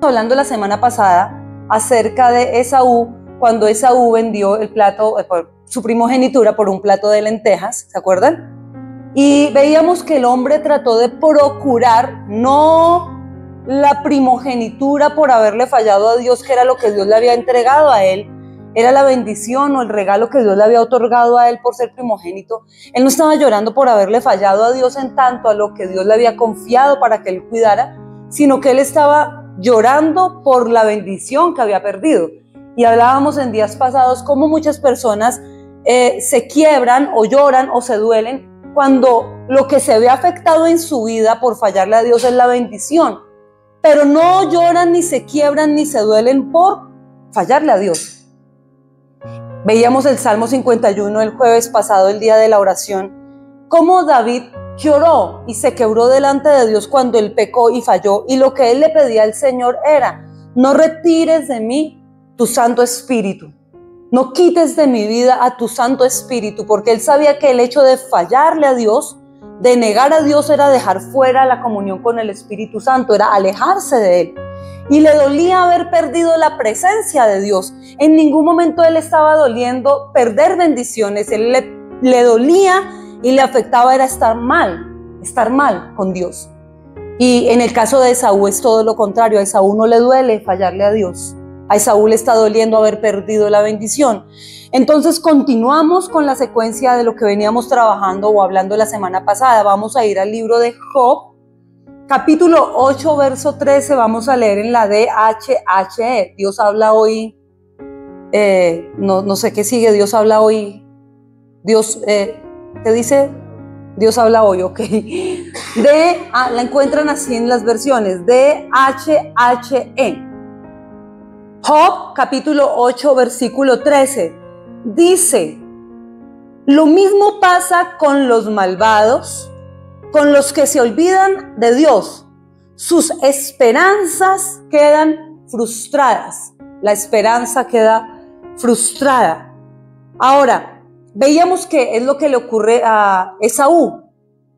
Hablando la semana pasada acerca de Esaú, cuando Esaú vendió el plato, su primogenitura por un plato de lentejas, ¿se acuerdan? Y veíamos que el hombre trató de procurar no la primogenitura por haberle fallado a Dios, que era lo que Dios le había entregado a él, era la bendición o el regalo que Dios le había otorgado a él por ser primogénito. Él no estaba llorando por haberle fallado a Dios en tanto a lo que Dios le había confiado para que él cuidara, sino que él estaba llorando por la bendición que había perdido. Y hablábamos en días pasados cómo muchas personas se quiebran o lloran o se duelen cuando lo que se ve afectado en su vida por fallarle a Dios es la bendición, pero no lloran ni se quiebran ni se duelen por fallarle a Dios. Veíamos el Salmo 51 el jueves pasado, el día de la oración, cómo David lloró y se quebró delante de Dios cuando él pecó y falló, y lo que él le pedía al Señor era: no retires de mí tu Santo Espíritu, no quites de mi vida a tu Santo Espíritu, porque él sabía que el hecho de fallarle a Dios, de negar a Dios, era dejar fuera la comunión con el Espíritu Santo, era alejarse de él, y le dolía haber perdido la presencia de Dios. En ningún momento él estaba doliendo perder bendiciones, él le dolía y le afectaba era estar mal con Dios. Y en el caso de Esaú es todo lo contrario. A Esaú no le duele fallarle a Dios, a Esaú le está doliendo haber perdido la bendición. Entonces continuamos con la secuencia de lo que veníamos trabajando o hablando la semana pasada. Vamos a ir al libro de Job, capítulo 8, verso 13, vamos a leer en la DHHE. Dios habla hoy, no sé qué sigue, Dios habla hoy, ¿qué dice? Dios habla hoy, ok. La encuentran así en las versiones, DHHE. Job, capítulo 8, versículo 13, dice: lo mismo pasa con los malvados, con los que se olvidan de Dios. Sus esperanzas quedan frustradas. La esperanza queda frustrada. Ahora, veíamos que es lo que le ocurre a Esaú.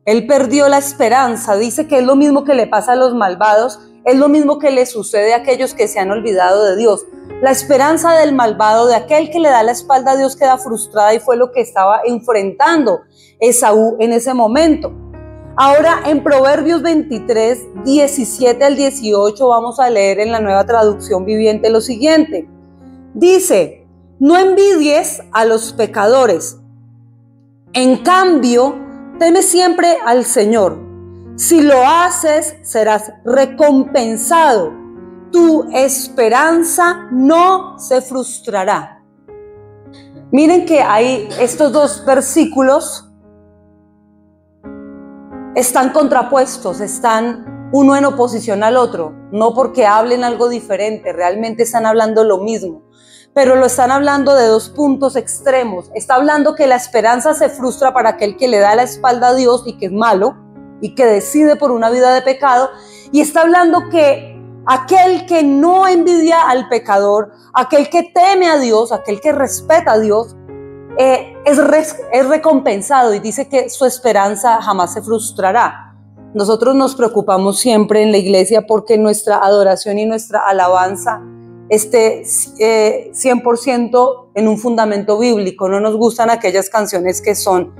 Él perdió la esperanza. Dice que es lo mismo que le pasa a los malvados, es lo mismo que le sucede a aquellos que se han olvidado de Dios. La esperanza del malvado, de aquel que le da la espalda a Dios, queda frustrada, y fue lo que estaba enfrentando Esaú en ese momento. Ahora en Proverbios 23, 17 al 18 vamos a leer en la Nueva Traducción Viviente lo siguiente. Dice: no envidies a los pecadores, en cambio teme siempre al Señor. Si lo haces, serás recompensado. Tu esperanza no se frustrará. Miren que hay estos dos versículos están contrapuestos, están uno en oposición al otro, no porque hablen algo diferente, realmente están hablando lo mismo, pero lo están hablando de dos puntos extremos. Está hablando que la esperanza se frustra para aquel que le da la espalda a Dios y que es malo y que decide por una vida de pecado, y está hablando que aquel que no envidia al pecador, aquel que teme a Dios, aquel que respeta a Dios, es recompensado, y dice que su esperanza jamás se frustrará. Nosotros nos preocupamos siempre en la iglesia porque nuestra adoración y nuestra alabanza esté 100% en un fundamento bíblico. No nos gustan aquellas canciones que son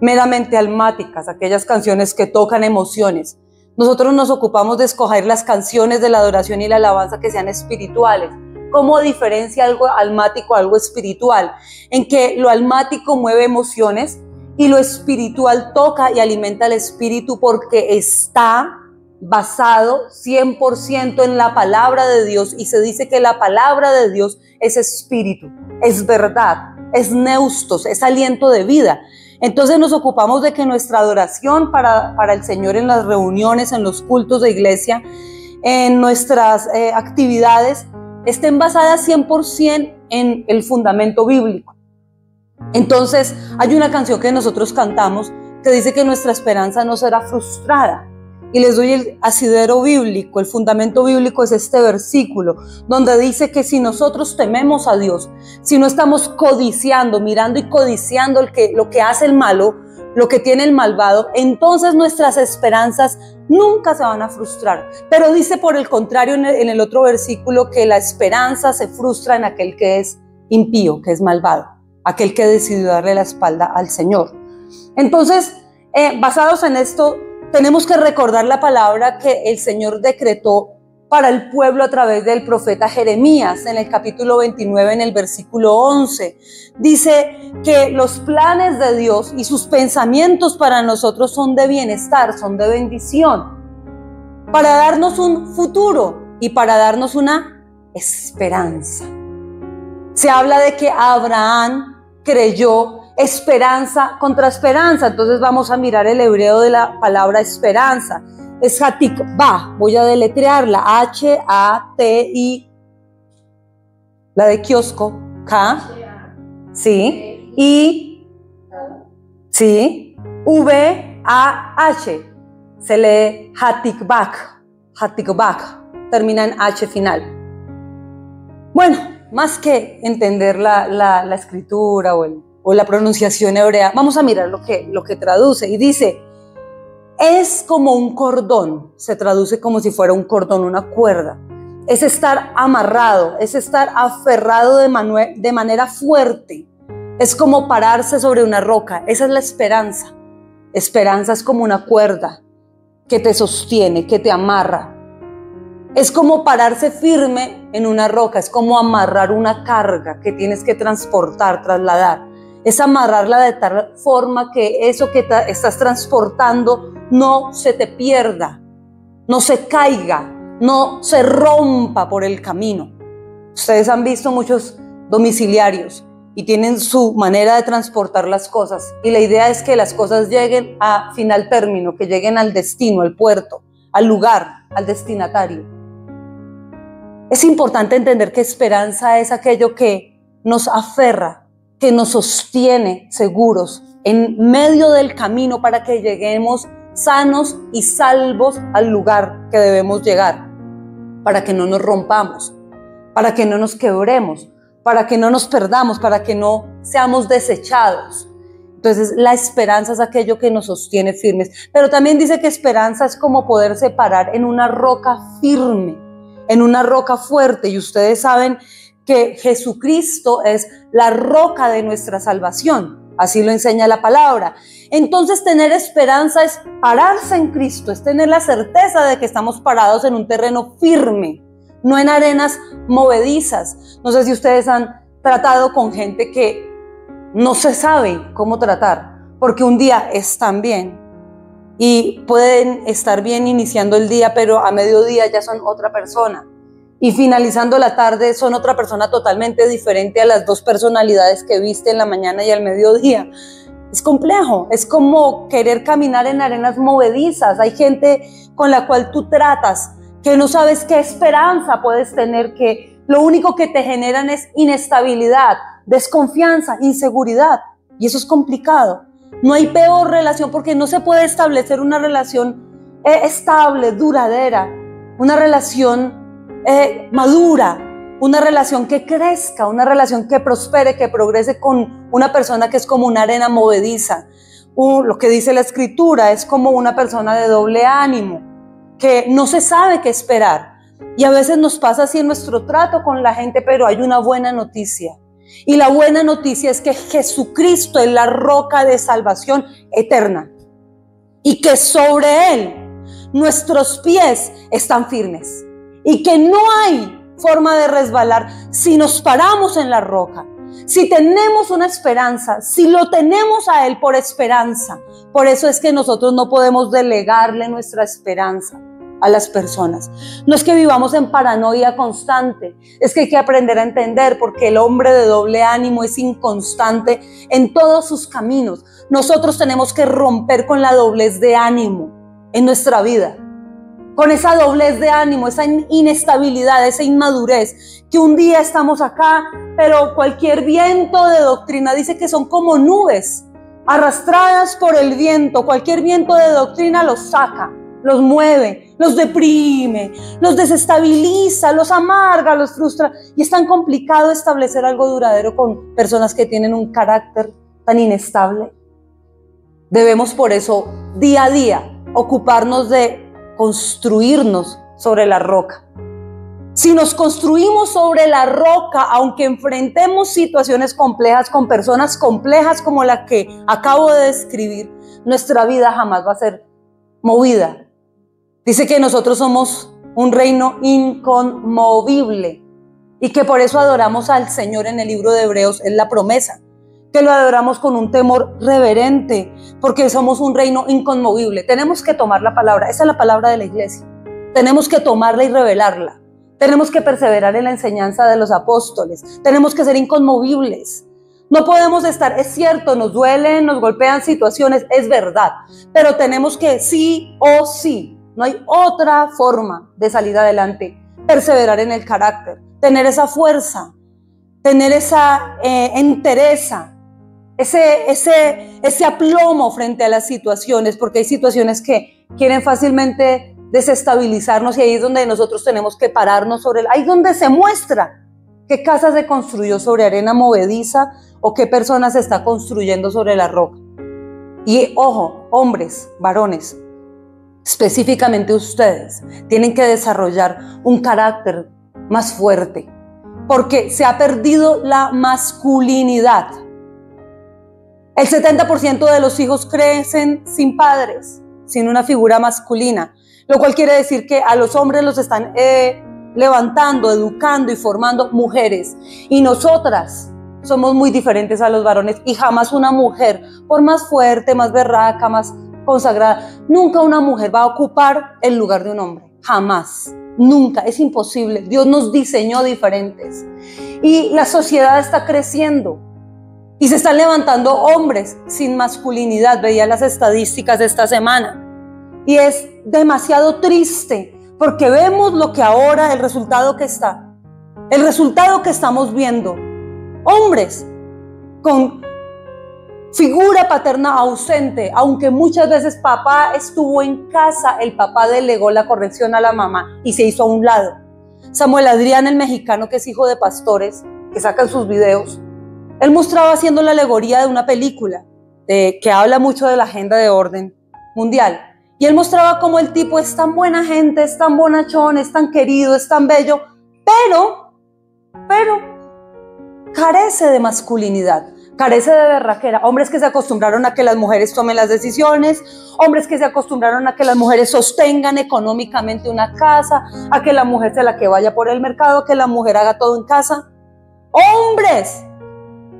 meramente almáticas, aquellas canciones que tocan emociones. Nosotros nos ocupamos de escoger las canciones de la adoración y la alabanza que sean espirituales. ¿Cómo diferencia algo almático a algo espiritual? En que lo almático mueve emociones y lo espiritual toca y alimenta el espíritu, porque está basado 100% en la palabra de Dios, y se dice que la palabra de Dios es espíritu, es verdad, es neustos, es aliento de vida. Entonces nos ocupamos de que nuestra adoración para el Señor en las reuniones, en los cultos de iglesia, en nuestras actividades, estén basadas 100% en el fundamento bíblico. Entonces hay una canción que nosotros cantamos que dice que nuestra esperanza no será frustrada. Y les doy el asidero bíblico. El fundamento bíblico es este versículo, donde dice que si nosotros tememos a Dios, si no estamos codiciando, mirando y codiciando lo que hace el malo, lo que tiene el malvado, entonces nuestras esperanzas nunca se van a frustrar. Pero dice por el contrario en el otro versículo que la esperanza se frustra en aquel que es impío, que es malvado, aquel que decidió darle la espalda al Señor. Entonces, basados en esto, tenemos que recordar la palabra que el Señor decretó para el pueblo a través del profeta Jeremías en el capítulo 29, en el versículo 11. Dice que los planes de Dios y sus pensamientos para nosotros son de bienestar, son de bendición, para darnos un futuro y para darnos una esperanza. Se habla de que Abraham creyó esperanza contra esperanza. Entonces vamos a mirar el hebreo de la palabra esperanza. Es hatikvah, voy a deletrearla, H-A-T-I, la de kiosco, K, sí, I, sí, V-A-H, se lee hatikvah, termina en H final. Bueno, más que entender la escritura o la pronunciación hebrea, vamos a mirar lo que traduce y dice: es como un cordón, se traduce como si fuera un cordón, una cuerda. Es estar amarrado, es estar aferrado de manera fuerte. Es como pararse sobre una roca. Esa es la esperanza. Esperanza es como una cuerda que te sostiene, que te amarra. Es como pararse firme en una roca, es como amarrar una carga que tienes que transportar, trasladar. Es amarrarla de tal forma que eso que estás transportando no se te pierda, no se caiga, no se rompa por el camino. Ustedes han visto muchos domiciliarios y tienen su manera de transportar las cosas, y la idea es que las cosas lleguen a final término, que lleguen al destino, al puerto, al lugar, al destinatario. Es importante entender que esperanza es aquello que nos aferra, que nos sostiene seguros en medio del camino para que lleguemos sanos y salvos al lugar que debemos llegar, para que no nos rompamos, para que no nos quebremos, para que no nos perdamos, para que no seamos desechados. Entonces, la esperanza es aquello que nos sostiene firmes. Pero también dice que esperanza es como poderse parar en una roca firme, en una roca fuerte. Y ustedes saben que Jesucristo es la roca de nuestra salvación. Así lo enseña la palabra. Entonces, tener esperanza es pararse en Cristo, es tener la certeza de que estamos parados en un terreno firme, no en arenas movedizas. No sé si ustedes han tratado con gente que no se sabe cómo tratar, porque un día están bien y pueden estar bien iniciando el día, pero a mediodía ya son otra persona. Y finalizando la tarde son otra persona totalmente diferente a las dos personalidades que viste en la mañana y al mediodía. Es complejo, es como querer caminar en arenas movedizas. Hay gente con la cual tú tratas que no sabes qué esperanza puedes tener, que lo único que te generan es inestabilidad, desconfianza, inseguridad. Y eso es complicado. No hay peor relación, porque no se puede establecer una relación estable, duradera, una relación madura, una relación que crezca, una relación que prospere, que progrese con una persona que es como una arena movediza. Lo que dice la escritura es como una persona de doble ánimo, que no se sabe qué esperar. Y a veces nos pasa así en nuestro trato con la gente, pero hay una buena noticia. Y la buena noticia es que Jesucristo es la roca de salvación eterna, y que sobre Él nuestros pies están firmes, y que no hay forma de resbalar si nos paramos en la roca, si tenemos una esperanza, si lo tenemos a Él por esperanza. Por eso es que nosotros no podemos delegarle nuestra esperanza a las personas. No es que vivamos en paranoia constante, es que hay que aprender a entender, porque el hombre de doble ánimo es inconstante en todos sus caminos. Nosotros tenemos que romper con la doblez de ánimo en nuestra vida, con esa doblez de ánimo, esa inestabilidad, esa inmadurez, que un día estamos acá, pero cualquier viento de doctrina dice que son como nubes arrastradas por el viento. Cualquier viento de doctrina los saca, los mueve, los deprime, los desestabiliza, los amarga, los frustra. Y es tan complicado establecer algo duradero con personas que tienen un carácter tan inestable. Debemos por eso día a día ocuparnos de construirnos sobre la roca. Si nos construimos sobre la roca, aunque enfrentemos situaciones complejas con personas complejas como la que acabo de describir, nuestra vida jamás va a ser movida. Dice que nosotros somos un reino inconmovible y que por eso adoramos al Señor en el libro de Hebreos, es la promesa, que lo adoramos con un temor reverente, porque somos un reino inconmovible. Tenemos que tomar la palabra, esa es la palabra de la iglesia. Tenemos que tomarla y revelarla. Tenemos que perseverar en la enseñanza de los apóstoles. Tenemos que ser inconmovibles. No podemos estar, es cierto, nos duelen, nos golpean situaciones, es verdad, pero tenemos que sí o sí, no hay otra forma de salir adelante, perseverar en el carácter, tener esa fuerza, tener esa entereza, ese aplomo frente a las situaciones, porque hay situaciones que quieren fácilmente desestabilizarnos y ahí es donde nosotros tenemos que pararnos ahí donde se muestra qué casa se construyó sobre arena movediza o qué persona se está construyendo sobre la roca. Y ojo, hombres, varones, específicamente ustedes, tienen que desarrollar un carácter más fuerte, porque se ha perdido la masculinidad. El 70% de los hijos crecen sin padres, sin una figura masculina, lo cual quiere decir que a los hombres los están levantando, educando y formando mujeres. Y nosotras somos muy diferentes a los varones y jamás una mujer, por más fuerte, más berraca, más consagrada, nunca una mujer va a ocupar el lugar de un hombre. Jamás, nunca, es imposible. Dios nos diseñó diferentes. Y la sociedad está creciendo. Y se están levantando hombres sin masculinidad. Veía las estadísticas de esta semana. Y es demasiado triste porque vemos lo que ahora, el resultado que estamos viendo. Hombres con figura paterna ausente, aunque muchas veces papá estuvo en casa, el papá delegó la corrección a la mamá y se hizo a un lado. Samuel Adrián, el mexicano que es hijo de pastores, que sacan sus videos, él mostraba haciendo la alegoría de una película que habla mucho de la agenda de orden mundial. Y él mostraba cómo el tipo es tan buena gente, es tan bonachón, es tan querido, es tan bello, pero carece de masculinidad, carece de berraquera. Hombres que se acostumbraron a que las mujeres tomen las decisiones, hombres que se acostumbraron a que las mujeres sostengan económicamente una casa, a que la mujer sea la que vaya por el mercado, que la mujer haga todo en casa. Hombres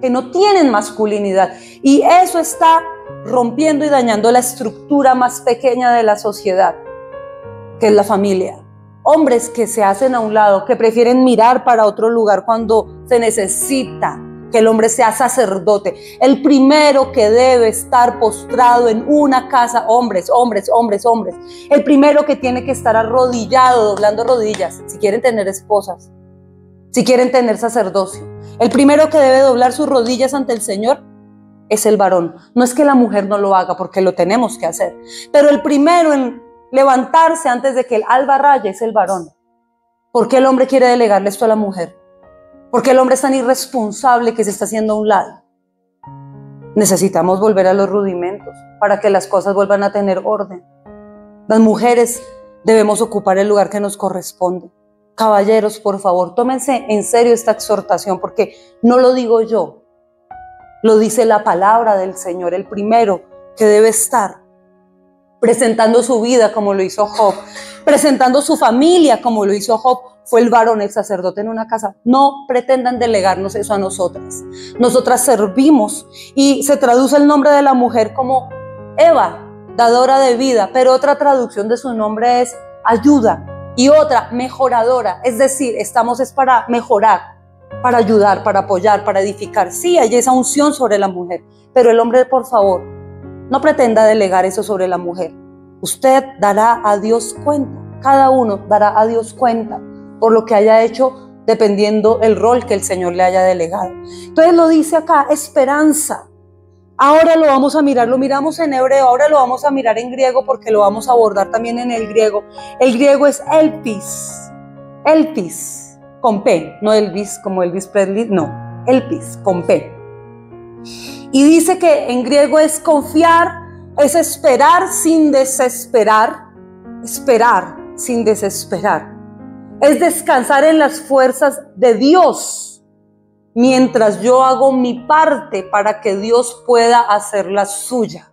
que no tienen masculinidad. Y eso está rompiendo y dañando la estructura más pequeña de la sociedad, que es la familia. Hombres que se hacen a un lado, que prefieren mirar para otro lugar cuando se necesita que el hombre sea sacerdote. El primero que debe estar postrado en una casa, hombres. El primero que tiene que estar arrodillado, doblando rodillas, si quieren tener esposas, si quieren tener sacerdocio. El primero que debe doblar sus rodillas ante el Señor es el varón. No es que la mujer no lo haga, porque lo tenemos que hacer, pero el primero en levantarse antes de que el alba raye es el varón. ¿Por qué el hombre quiere delegarle esto a la mujer? ¿Por qué el hombre es tan irresponsable que se está haciendo a un lado? Necesitamos volver a los rudimentos para que las cosas vuelvan a tener orden. Las mujeres debemos ocupar el lugar que nos corresponde. Caballeros, por favor, tómense en serio esta exhortación, porque no lo digo yo, lo dice la palabra del Señor. El primero que debe estar presentando su vida como lo hizo Job, presentando su familia como lo hizo Job, fue el varón, el sacerdote en una casa. No pretendan delegarnos eso a nosotras. Nosotras servimos y se traduce el nombre de la mujer como Eva, dadora de vida, pero otra traducción de su nombre es ayuda y otra mejoradora, es decir, estamos es para mejorar, para ayudar, para apoyar, para edificar. Sí, hay esa unción sobre la mujer, pero el hombre, por favor, no pretenda delegar eso sobre la mujer. Usted dará a Dios cuenta, cada uno dará a Dios cuenta por lo que haya hecho, dependiendo el rol que el Señor le haya delegado. Entonces lo dice acá, esperanza. Ahora lo vamos a mirar, lo miramos en hebreo, ahora lo vamos a mirar en griego porque lo vamos a abordar también en el griego. El griego es elpis, elpis, con P, no Elvis como Elvis Presley, no, elpis, con P. Y dice que en griego es confiar, Es esperar sin desesperar. Esperar sin desesperar. Es descansar en las fuerzas de Dios mientras yo hago mi parte para que Dios pueda hacer la suya.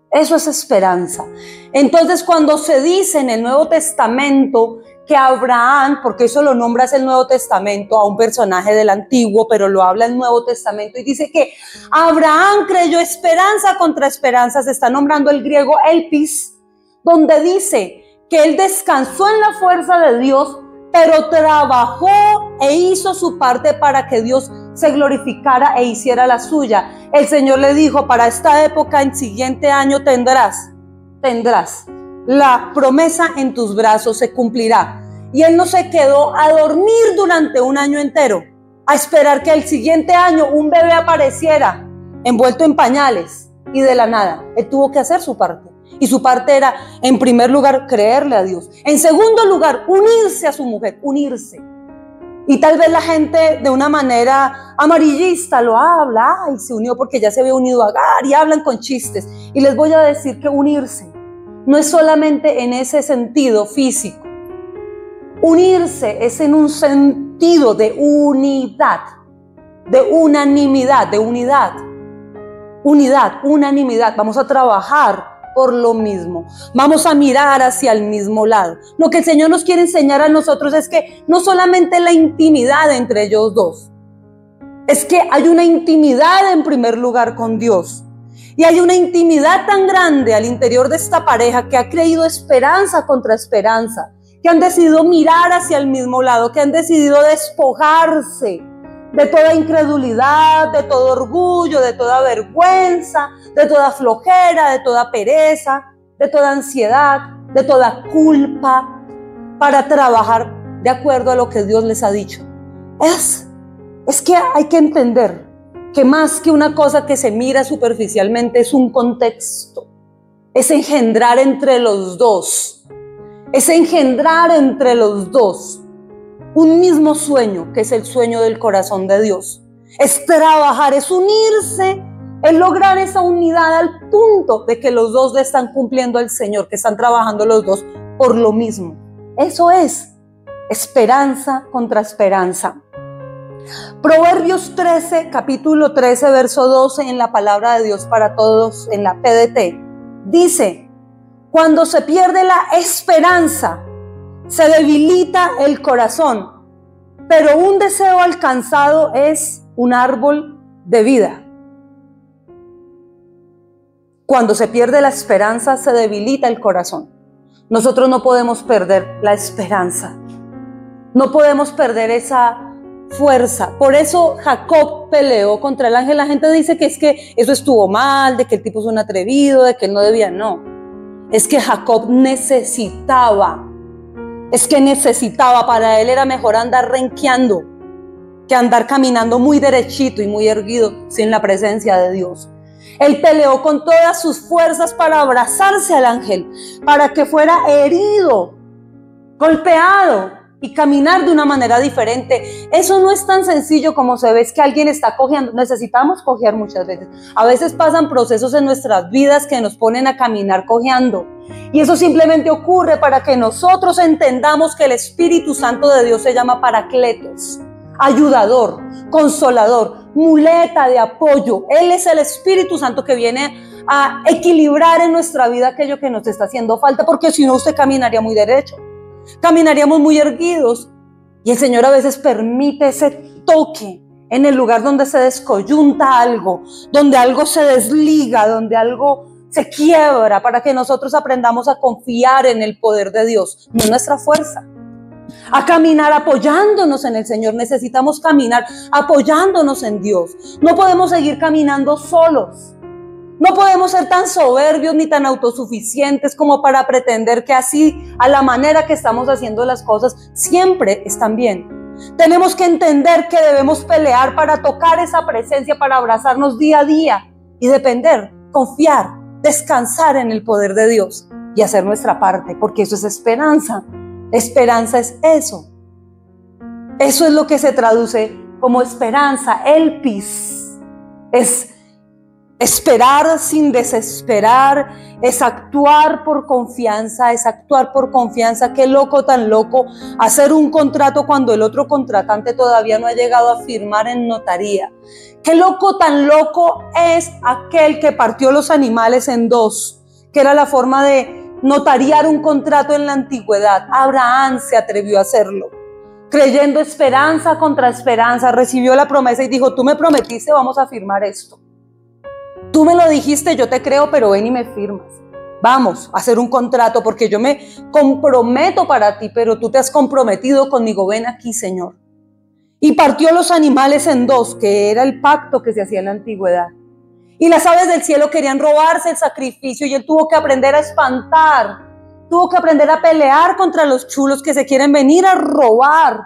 Eso es esperanza. Entonces, cuando se dice en el Nuevo Testamento que Abraham, porque eso lo nombras el Nuevo Testamento a un personaje del Antiguo, pero lo habla el Nuevo Testamento y dice que Abraham creyó esperanza contra esperanza, se está nombrando el griego elpis, donde dice que él descansó en la fuerza de Dios, pero trabajó e hizo su parte para que Dios se glorificara e hiciera la suya. El Señor le dijo, para esta época, en siguiente año tendrás la promesa en tus brazos, se cumplirá. Y él no se quedó a dormir durante un año entero, a esperar que el siguiente año un bebé apareciera envuelto en pañales y de la nada. Él tuvo que hacer su parte. Y su parte era, en primer lugar, creerle a Dios. En segundo lugar, unirse a su mujer, unirse. Y tal vez la gente de una manera amarillista lo habla, ay, se unió porque ya se había unido a Agar, y hablan con chistes. Y les voy a decir que unirse no es solamente en ese sentido físico. Unirse es en un sentido de unidad, de unanimidad, de unidad. Unidad, unanimidad. Vamos a trabajar por lo mismo. Vamos a mirar hacia el mismo lado. Lo que el Señor nos quiere enseñar a nosotros es que no solamente la intimidad entre ellos dos, es que hay una intimidad en primer lugar con Dios. Y hay una intimidad tan grande al interior de esta pareja que ha creído esperanza contra esperanza, que han decidido mirar hacia el mismo lado, que han decidido despojarse de toda incredulidad, de todo orgullo, de toda vergüenza, de toda flojera, de toda pereza, de toda ansiedad, de toda culpa, para trabajar de acuerdo a lo que Dios les ha dicho. Es que hay que entender que más que una cosa que se mira superficialmente es un contexto, es engendrar entre los dos, un mismo sueño, que es el sueño del corazón de Dios. Es trabajar, es unirse, es lograr esa unidad al punto de que los dos le están cumpliendo al Señor, que están trabajando los dos por lo mismo. Eso es esperanza contra esperanza. Proverbios 13, capítulo 13, verso 12, en la palabra de Dios para todos, en la PDT, dice: cuando se pierde la esperanza, se debilita el corazón, pero un deseo alcanzado es un árbol de vida. Cuando se pierde la esperanza, se debilita el corazón. Nosotros no podemos perder la esperanza. No podemos perder esa fuerza. Por eso Jacob peleó contra el ángel. La gente dice que es que eso estuvo mal, de que el tipo es un atrevido, de que él no debía. No. Es que Jacob necesitaba, para él era mejor andar renqueando que andar caminando muy derechito y muy erguido sin la presencia de Dios. Él peleó con todas sus fuerzas para abrazarse al ángel, para que fuera herido, golpeado y caminar de una manera diferente. Eso no es tan sencillo como se ve, es que alguien está cojeando. Necesitamos cojear muchas veces. A veces pasan procesos en nuestras vidas que nos ponen a caminar cojeando. Y eso simplemente ocurre para que nosotros entendamos que el Espíritu Santo de Dios se llama Paracletos, ayudador, consolador, muleta de apoyo. Él es el Espíritu Santo que viene a equilibrar en nuestra vida aquello que nos está haciendo falta, porque si no, usted caminaría muy derecho, caminaríamos muy erguidos. Y el Señor a veces permite ese toque en el lugar donde se descoyunta algo, donde algo se desliga, donde algo se quiebra, para que nosotros aprendamos a confiar en el poder de Dios, no en nuestra fuerza, a caminar apoyándonos en el Señor. Necesitamos caminar apoyándonos en Dios. No podemos seguir caminando solos. No podemos ser tan soberbios ni tan autosuficientes como para pretender que así, a la manera que estamos haciendo las cosas, siempre están bien. Tenemos que entender que debemos pelear para tocar esa presencia, para abrazarnos día a día y depender, confiar, descansar en el poder de Dios y hacer nuestra parte, porque eso es esperanza. Esperanza es eso. Eso es lo que se traduce como esperanza. Elpis es Esperar sin desesperar es actuar por confianza, es actuar por confianza. Qué loco tan loco hacer un contrato cuando el otro contratante todavía no ha llegado a firmar en notaría. Qué loco tan loco es aquel que partió los animales en dos, que era la forma de notariar un contrato en la antigüedad. Abraham se atrevió a hacerlo, creyendo esperanza contra esperanza. Recibió la promesa y dijo: tú me prometiste, vamos a firmar esto. Tú me lo dijiste, yo te creo, pero ven y me firmas. Vamos a hacer un contrato porque yo me comprometo para ti, pero tú te has comprometido conmigo. Ven aquí, Señor. Y partió los animales en dos, que era el pacto que se hacía en la antigüedad. Y las aves del cielo querían robarse el sacrificio y él tuvo que aprender a espantar. Tuvo que aprender a pelear contra los chulos que se quieren venir a robar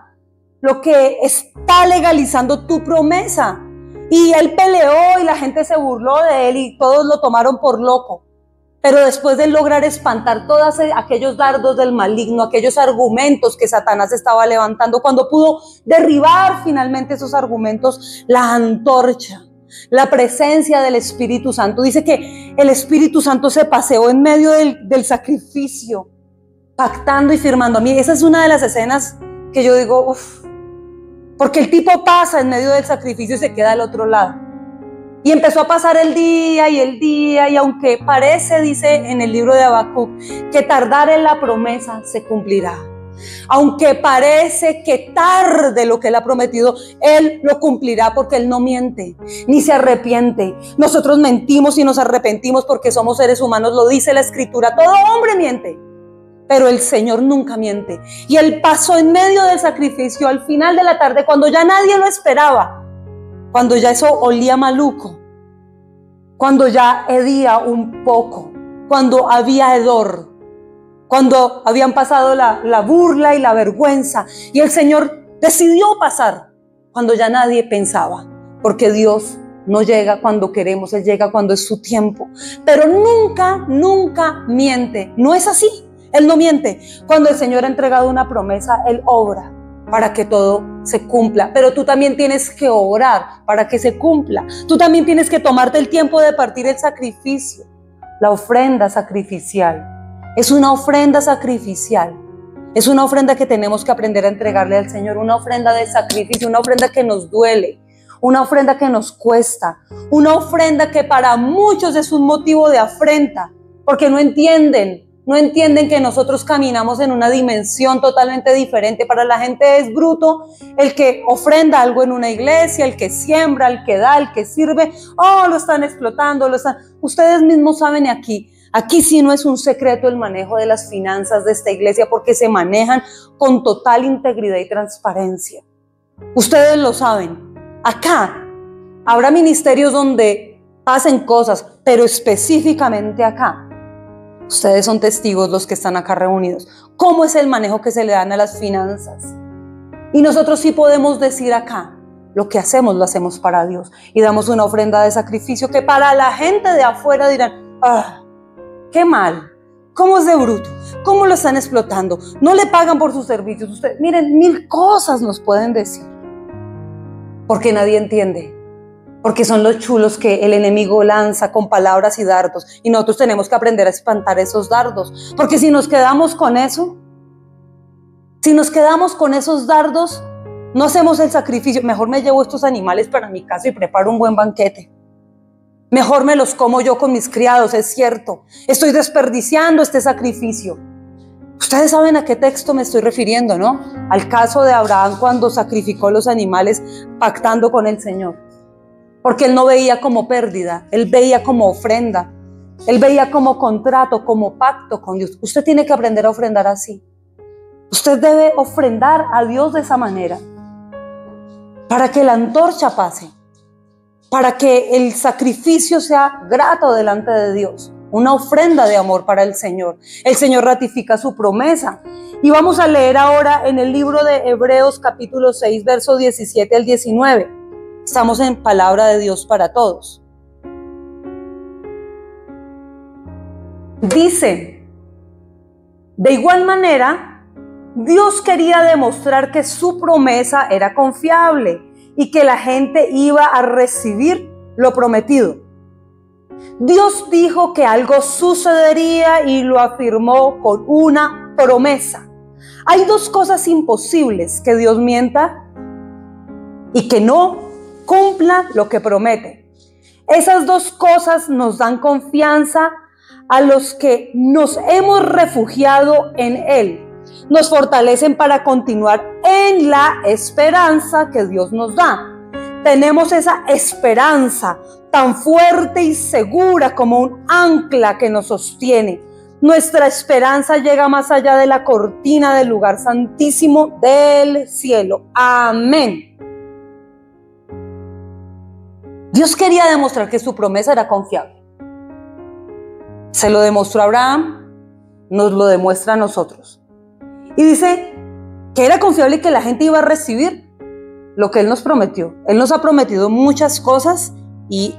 lo que está legalizando tu promesa. Y él peleó y la gente se burló de él y todos lo tomaron por loco. Pero después de lograr espantar todos aquellos dardos del maligno, aquellos argumentos que Satanás estaba levantando, cuando pudo derribar finalmente esos argumentos, la antorcha, la presencia del Espíritu Santo. Dice que el Espíritu Santo se paseó en medio del sacrificio, pactando y firmando. A mí esa es una de las escenas que yo digo, uff. Porque el tipo pasa en medio del sacrificio y se queda al otro lado. Y empezó a pasar el día, y aunque parece, dice en el libro de Habacuc, que tardar en la promesa se cumplirá. Aunque parece que tarde lo que él ha prometido, él lo cumplirá porque él no miente, ni se arrepiente. Nosotros mentimos y nos arrepentimos porque somos seres humanos, lo dice la Escritura. Todo hombre miente, pero el Señor nunca miente. Y él pasó en medio del sacrificio al final de la tarde, cuando ya nadie lo esperaba, cuando ya eso olía maluco, cuando ya hedía un poco, cuando había hedor, cuando habían pasado la burla y la vergüenza, y el Señor decidió pasar cuando ya nadie pensaba, porque Dios no llega cuando queremos, Él llega cuando es su tiempo, pero nunca, nunca miente. No es así. Él no miente. Cuando el Señor ha entregado una promesa, Él obra para que todo se cumpla. Pero tú también tienes que orar para que se cumpla. Tú también tienes que tomarte el tiempo de partir el sacrificio. La ofrenda sacrificial es una ofrenda sacrificial. Es una ofrenda que tenemos que aprender a entregarle al Señor. Una ofrenda de sacrificio, una ofrenda que nos duele, una ofrenda que nos cuesta, una ofrenda que para muchos es un motivo de afrenta, porque no entienden que nosotros caminamos en una dimensión totalmente diferente. Para la gente es bruto el que ofrenda algo en una iglesia, el que siembra, el que da, el que sirve. Oh, lo están explotando, Ustedes mismos saben aquí sí no es un secreto el manejo de las finanzas de esta iglesia, porque se manejan con total integridad y transparencia. Ustedes lo saben. Acá habrá ministerios donde pasen cosas, pero específicamente acá, ustedes son testigos los que están acá reunidos. ¿Cómo es el manejo que se le dan a las finanzas? Y nosotros sí podemos decir acá, lo que hacemos lo hacemos para Dios. Y damos una ofrenda de sacrificio que para la gente de afuera dirán, ¡ah, qué mal! ¿Cómo es de bruto? ¿Cómo lo están explotando? No le pagan por sus servicios. Ustedes, miren, 1000 cosas nos pueden decir. Porque nadie entiende. Porque son los chulos que el enemigo lanza con palabras y dardos. Y nosotros tenemos que aprender a espantar esos dardos. Porque si nos quedamos con eso, si nos quedamos con esos dardos, no hacemos el sacrificio. Mejor me llevo estos animales para mi casa y preparo un buen banquete. Mejor me los como yo con mis criados, es cierto. Estoy desperdiciando este sacrificio. Ustedes saben a qué texto me estoy refiriendo, ¿no? Al caso de Abraham cuando sacrificó los animales pactando con el Señor. Porque él no veía como pérdida, él veía como ofrenda, él veía como contrato, como pacto con Dios. Usted tiene que aprender a ofrendar así. Usted debe ofrendar a Dios de esa manera, para que la antorcha pase, para que el sacrificio sea grato delante de Dios, una ofrenda de amor para el Señor. El Señor ratifica su promesa. Y vamos a leer ahora en el libro de Hebreos capítulo 6, verso 17 al 19. Estamos en palabra de Dios para todos. Dice, de igual manera, Dios quería demostrar que su promesa era confiable y que la gente iba a recibir lo prometido. Dios dijo que algo sucedería y lo afirmó con una promesa. Hay dos cosas imposibles: que Dios mienta y que no cumpla lo que promete. Esas dos cosas nos dan confianza a los que nos hemos refugiado en Él. Nos fortalecen para continuar en la esperanza que Dios nos da. Tenemos esa esperanza tan fuerte y segura como un ancla que nos sostiene. Nuestra esperanza llega más allá de la cortina del lugar santísimo del cielo. Amén. Dios quería demostrar que su promesa era confiable. Se lo demostró a Abraham, nos lo demuestra a nosotros. Y dice que era confiable y que la gente iba a recibir lo que Él nos prometió. Él nos ha prometido muchas cosas y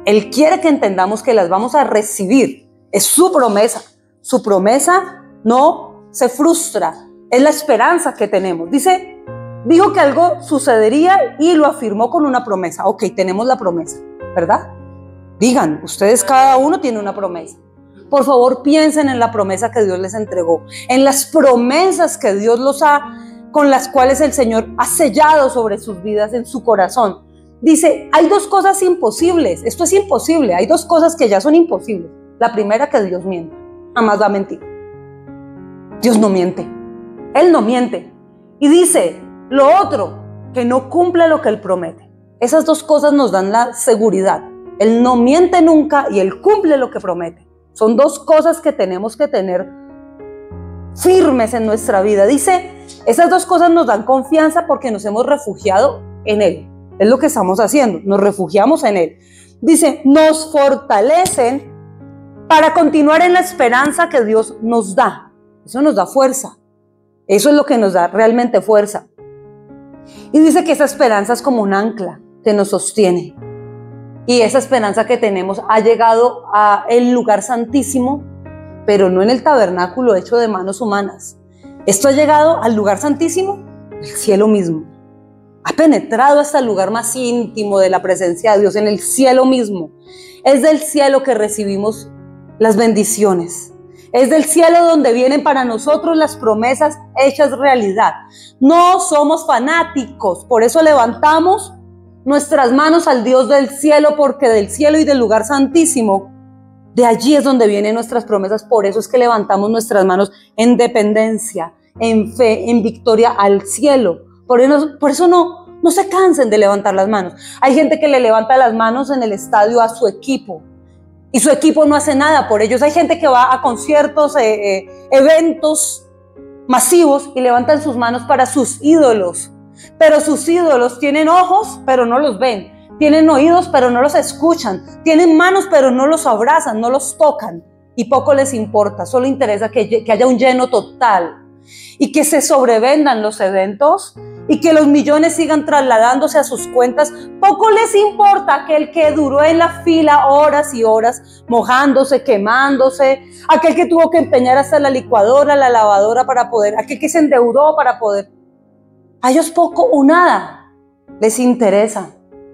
Él quiere que entendamos que las vamos a recibir. Es su promesa. Su promesa no se frustra. Es la esperanza que tenemos. Dijo que algo sucedería y lo afirmó con una promesa. Ok, tenemos la promesa, ¿verdad? Digan, ustedes cada uno tiene una promesa. Por favor, piensen en la promesa que Dios les entregó, en las promesas que Dios con las cuales el Señor ha sellado sobre sus vidas, en su corazón. Dice, hay dos cosas imposibles. Esto es imposible. Hay dos cosas que ya son imposibles. La primera, que Dios mienta. Jamás va a mentir. Dios no miente. Él no miente. Y dice, lo otro, que no cumple lo que Él promete. Esas dos cosas nos dan la seguridad. Él no miente nunca y Él cumple lo que promete. Son dos cosas que tenemos que tener firmes en nuestra vida. Dice, esas dos cosas nos dan confianza porque nos hemos refugiado en Él. Es lo que estamos haciendo, nos refugiamos en Él. Dice, nos fortalecen para continuar en la esperanza que Dios nos da. Eso nos da fuerza. Eso es lo que nos da realmente fuerza. Y dice que esa esperanza es como un ancla que nos sostiene. Y esa esperanza que tenemos ha llegado al lugar santísimo, pero no en el tabernáculo hecho de manos humanas. Esto ha llegado al lugar santísimo, el cielo mismo. Ha penetrado hasta el lugar más íntimo de la presencia de Dios, en el cielo mismo. Es del cielo que recibimos las bendiciones. Es del cielo donde vienen para nosotros las promesas hechas realidad. No somos fanáticos, por eso levantamos nuestras manos al Dios del cielo, porque del cielo y del lugar santísimo, de allí es donde vienen nuestras promesas. Por eso es que levantamos nuestras manos en dependencia, en fe, en victoria al cielo. Por eso no se cansen de levantar las manos. Hay gente que le levanta las manos en el estadio a su equipo y su equipo no hace nada por ellos. Hay gente que va a conciertos, eventos masivos y levantan sus manos para sus ídolos. Pero sus ídolos tienen ojos, pero no los ven. Tienen oídos, pero no los escuchan. Tienen manos, pero no los abrazan, no los tocan. Y poco les importa, solo interesa que haya un lleno total. Y que se sobrevendan los eventos y que los millones sigan trasladándose a sus cuentas. Poco les importa aquel que duró en la fila horas y horas, mojándose, quemándose. Aquel que tuvo que empeñar hasta la licuadora, la lavadora para poder. Aquel que se endeudó para poder. A ellos poco o nada les interesa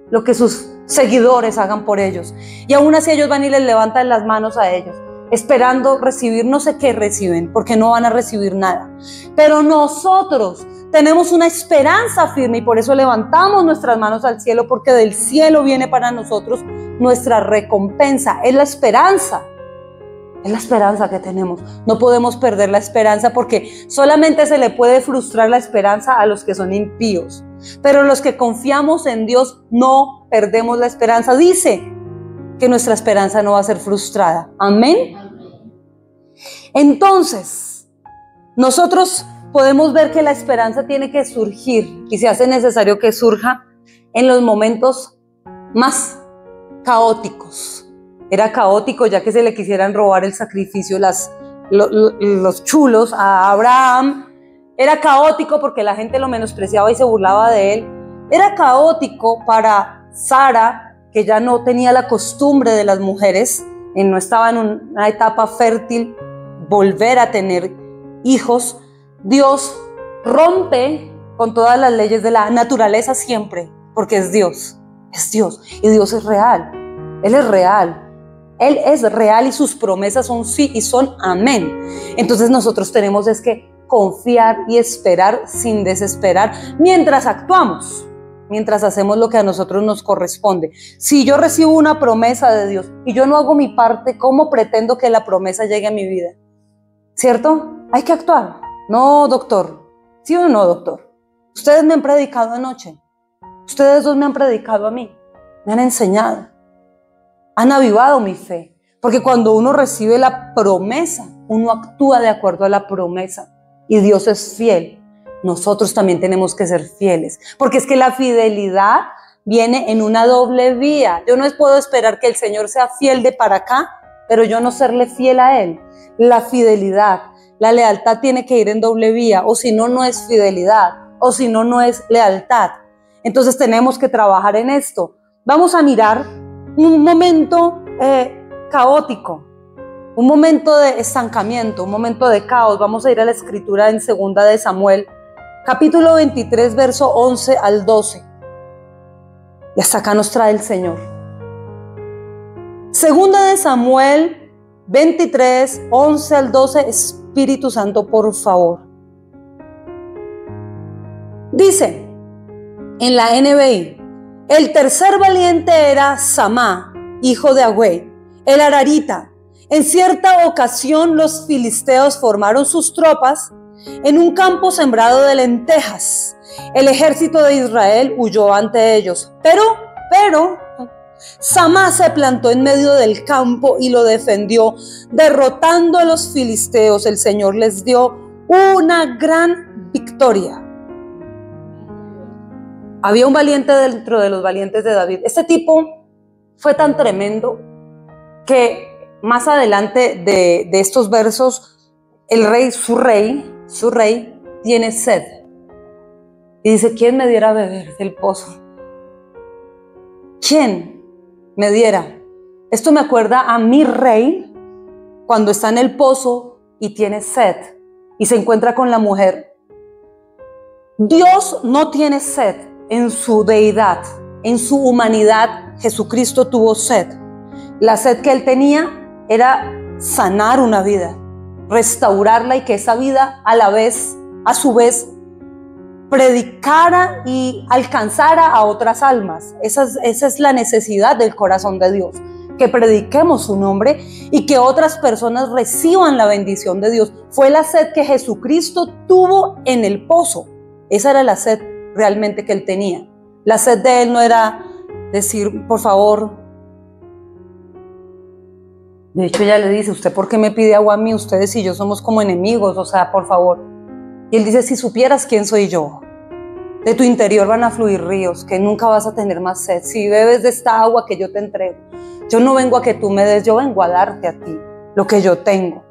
lo que sus seguidores hagan por ellos. Y aún así ellos van y les levantan las manos a ellos, esperando recibir no sé qué reciben, porque no van a recibir nada. Pero nosotros tenemos una esperanza firme y por eso levantamos nuestras manos al cielo, porque del cielo viene para nosotros nuestra recompensa. Es la esperanza. Es la esperanza que tenemos. No podemos perder la esperanza, porque solamente se le puede frustrar la esperanza a los que son impíos. Pero los que confiamos en Dios no perdemos la esperanza. Dice que nuestra esperanza no va a ser frustrada. Amén. Entonces, nosotros podemos ver que la esperanza tiene que surgir y se hace necesario que surja en los momentos más caóticos. Era caótico ya que se le quisieran robar el sacrificio, los chulos a Abraham. Era caótico porque la gente lo menospreciaba y se burlaba de él. Era caótico para Sara, que ya no tenía la costumbre de las mujeres, no estaba en una etapa fértil, volver a tener hijos. Dios rompe con todas las leyes de la naturaleza siempre, porque es Dios y Dios es real. Él es real. Él es real y sus promesas son sí y son amén. Entonces nosotros tenemos es que confiar y esperar sin desesperar mientras actuamos, mientras hacemos lo que a nosotros nos corresponde. Si yo recibo una promesa de Dios y yo no hago mi parte, ¿cómo pretendo que la promesa llegue a mi vida? ¿Cierto? Hay que actuar. No, doctor. ¿Sí o no, doctor? Ustedes me han predicado anoche. Ustedes dos me han predicado a mí. Me han enseñado. Han avivado mi fe. Porque cuando uno recibe la promesa, uno actúa de acuerdo a la promesa. Y Dios es fiel. Nosotros también tenemos que ser fieles. Porque es que la fidelidad viene en una doble vía. Yo no puedo esperar que el Señor sea fiel de para acá, pero yo no serle fiel a Él. La fidelidad, la lealtad tiene que ir en doble vía. O si no, no es fidelidad. O si no, no es lealtad. Entonces tenemos que trabajar en esto. Vamos a mirar un momento caótico, un momento de estancamiento, un momento de caos. Vamos a ir a la escritura en 2 de Samuel, capítulo 23, verso 11 al 12. Y hasta acá nos trae el Señor. 2 de Samuel 23, 11 al 12. Espíritu Santo, por favor. Dice en la NBI: el tercer valiente era Samá, hijo de Agüey, el Ararita. En cierta ocasión los filisteos formaron sus tropas en un campo sembrado de lentejas. El ejército de Israel huyó ante ellos, pero Samá se plantó en medio del campo y lo defendió, derrotando a los filisteos. El Señor les dio una gran victoria. Había un valiente dentro de los valientes de David. Este tipo fue tan tremendo que más adelante de estos versos, el rey, su rey, tiene sed. Y dice: ¿quién me diera a beber del pozo? ¿Quién me diera? Esto me acuerda a mi rey cuando está en el pozo y tiene sed y se encuentra con la mujer. Dios no tiene sed en su deidad, en su humanidad. Jesucristo tuvo sed. La sed que él tenía era sanar una vida, restaurarla, y que esa vida a su vez, predicara y alcanzara a otras almas. Esa es la necesidad del corazón de Dios, que prediquemos su nombre y que otras personas reciban la bendición de Dios. Fue la sed que Jesucristo tuvo en el pozo. Esa era la sed realmente que él tenía. La sed de él no era decir: por favor. De hecho, ella le dice: ¿usted por qué me pide agua a mí? Ustedes y yo somos como enemigos, o sea, por favor. Y él dice: si supieras quién soy yo, de tu interior van a fluir ríos, que nunca vas a tener más sed. Si bebes de esta agua que yo te entrego, yo no vengo a que tú me des, yo vengo a darte a ti lo que yo tengo.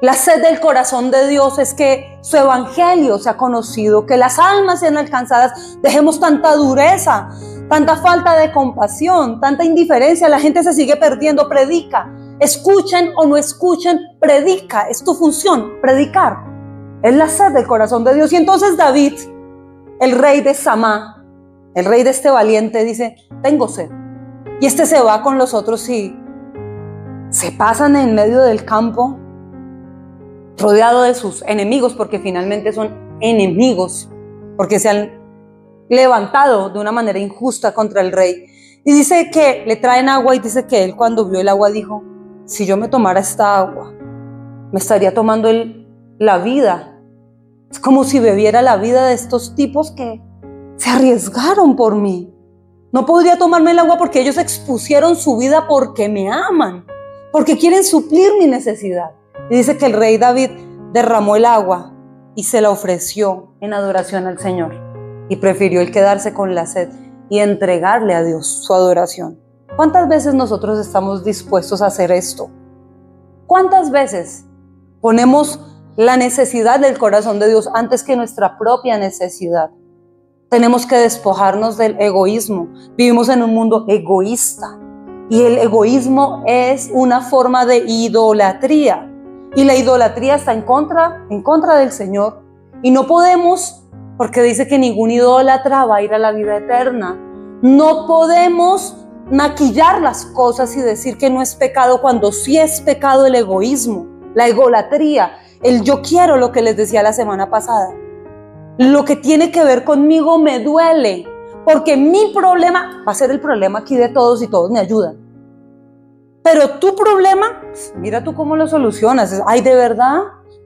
La sed del corazón de Dios es que su evangelio sea conocido, que las almas sean alcanzadas. Dejemos tanta dureza, tanta falta de compasión, tanta indiferencia. La gente se sigue perdiendo. Predica. Escuchen o no escuchen, predica. Es tu función, predicar. Es la sed del corazón de Dios. Y entonces David, el rey de Samá, el rey de este valiente, dice: tengo sed. Y este se va con los otros y se pasan en medio del campo, rodeado de sus enemigos, porque finalmente son enemigos, porque se han levantado de una manera injusta contra el rey. Y dice que le traen agua, y dice que él, cuando vio el agua, dijo: si yo me tomara esta agua, me estaría tomando la vida. Es como si bebiera la vida de estos tipos que se arriesgaron por mí. No podría tomarme el agua porque ellos expusieron su vida porque me aman, porque quieren suplir mi necesidad. Y dice que el rey David derramó el agua y se la ofreció en adoración al Señor, y prefirió el quedarse con la sed y entregarle a Dios su adoración. ¿Cuántas veces nosotros estamos dispuestos a hacer esto? ¿Cuántas veces ponemos la necesidad del corazón de Dios antes que nuestra propia necesidad? Tenemos que despojarnos del egoísmo. Vivimos en un mundo egoísta, y el egoísmo es una forma de idolatría, y la idolatría está en contra del Señor. Y no podemos, porque dice que ningún idólatra va a ir a la vida eterna. No podemos maquillar las cosas y decir que no es pecado cuando sí es pecado el egoísmo, la egolatría, el yo quiero, lo que les decía la semana pasada. Lo que tiene que ver conmigo me duele, porque mi problema va a ser el problema aquí de todos y todos me ayudan. Pero tu problema, mira tú cómo lo solucionas. Ay, ¿de verdad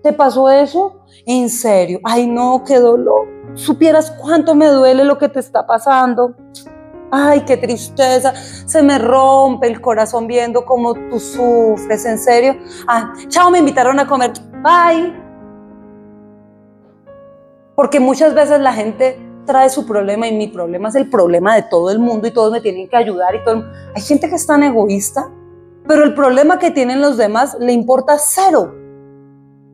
te pasó eso? ¿En serio? Ay, no, qué dolor. Supieras cuánto me duele lo que te está pasando. Ay, qué tristeza. Se me rompe el corazón viendo cómo tú sufres. ¿En serio? Ah, chao, me invitaron a comer. Bye. Porque muchas veces la gente trae su problema y mi problema es el problema de todo el mundo y todos me tienen que ayudar y todo. Hay gente que es tan egoísta, pero el problema que tienen los demás le importa cero.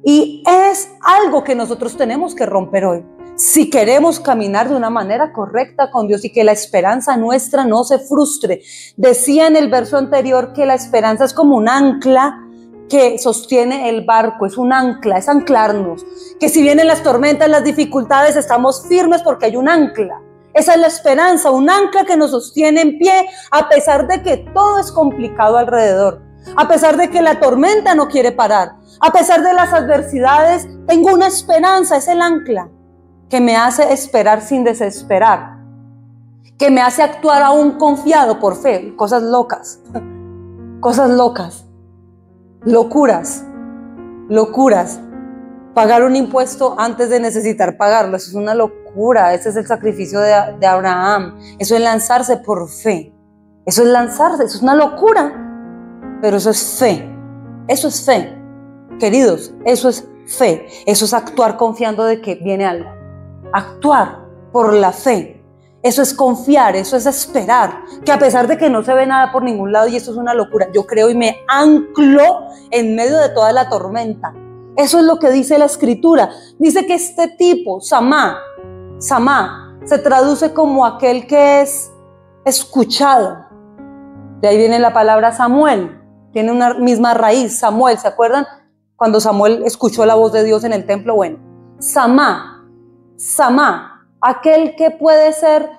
Y es algo que nosotros tenemos que romper hoy. Si queremos caminar de una manera correcta con Dios y que la esperanza nuestra no se frustre. Decía en el verso anterior que la esperanza es como un ancla que sostiene el barco, es un ancla, es anclarnos. Que si vienen las tormentas, las dificultades, estamos firmes porque hay un ancla. Esa es la esperanza, un ancla que nos sostiene en pie a pesar de que todo es complicado alrededor. A pesar de que la tormenta no quiere parar, a pesar de las adversidades, tengo una esperanza, es el ancla que me hace esperar sin desesperar, que me hace actuar aún confiado por fe. Cosas locas, locuras. Pagar un impuesto antes de necesitar pagarlo, eso es una locura. Ese es el sacrificio de Abraham. Eso es lanzarse por fe. Eso es lanzarse, eso es una locura. Pero eso es fe. Eso es fe. Queridos, eso es fe. Eso es actuar confiando de que viene algo. Actuar por la fe. Eso es confiar, eso es esperar. Que a pesar de que no se ve nada por ningún lado y esto es una locura, yo creo y me anclo en medio de toda la tormenta. Eso es lo que dice la Escritura. Dice que este tipo, Samá, se traduce como aquel que es escuchado. De ahí viene la palabra Samuel. Tiene una misma raíz, Samuel. ¿Se acuerdan? Cuando Samuel escuchó la voz de Dios en el templo. Bueno, Samá, aquel que puede ser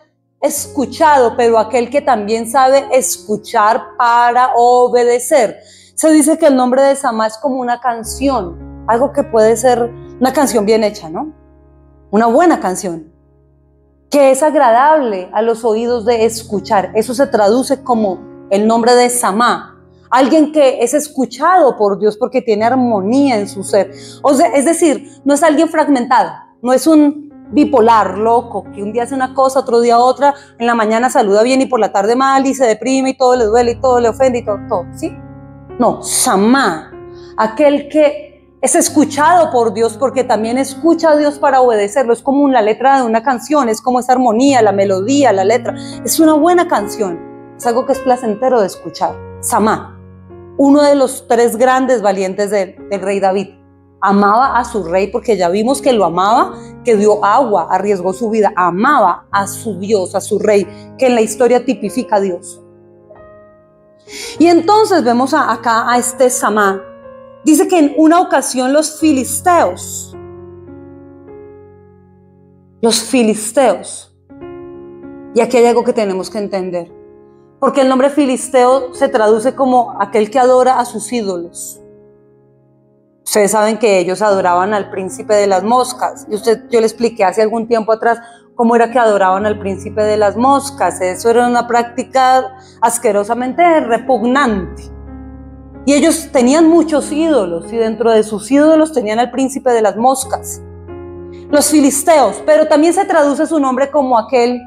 escuchado, pero aquel que también sabe escuchar para obedecer. Se dice que el nombre de Samá es como una canción, algo que puede ser una canción bien hecha, ¿no? Una buena canción, que es agradable a los oídos de escuchar. Eso se traduce como el nombre de Samá. Alguien que es escuchado por Dios porque tiene armonía en su ser. O sea, es decir, no es alguien fragmentado, no es un bipolar, loco, que un día hace una cosa, otro día otra, en la mañana saluda bien y por la tarde mal y se deprime y todo le duele y todo le ofende y todo, ¿sí? No, Samá, aquel que es escuchado por Dios porque también escucha a Dios para obedecerlo. Es como la letra de una canción, es como esa armonía, la melodía, la letra. Es una buena canción, es algo que es placentero de escuchar. Samá, uno de los 3 grandes valientes del rey David. Amaba a su rey porque ya vimos que lo amaba, que dio agua, arriesgó su vida. Amaba a su Dios, a su rey, que en la historia tipifica a Dios. Y entonces vemos acá a este Samá. Dice que en una ocasión los filisteos, y aquí hay algo que tenemos que entender, porque el nombre filisteo se traduce como aquel que adora a sus ídolos. Ustedes saben que ellos adoraban al príncipe de las moscas. Y yo le expliqué hace algún tiempo atrás cómo era que adoraban al príncipe de las moscas. Eso era una práctica asquerosamente repugnante. Y ellos tenían muchos ídolos y dentro de sus ídolos tenían al príncipe de las moscas. Los filisteos, pero también se traduce su nombre como aquel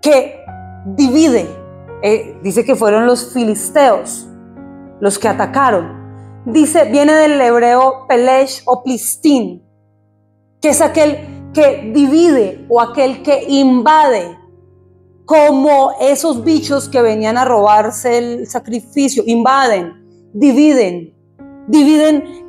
que divide. Dice que fueron los filisteos los que atacaron. Dice, viene del hebreo pelesh o plistín, que es aquel que divide o aquel que invade, como esos bichos que venían a robarse el sacrificio. Invaden, dividen,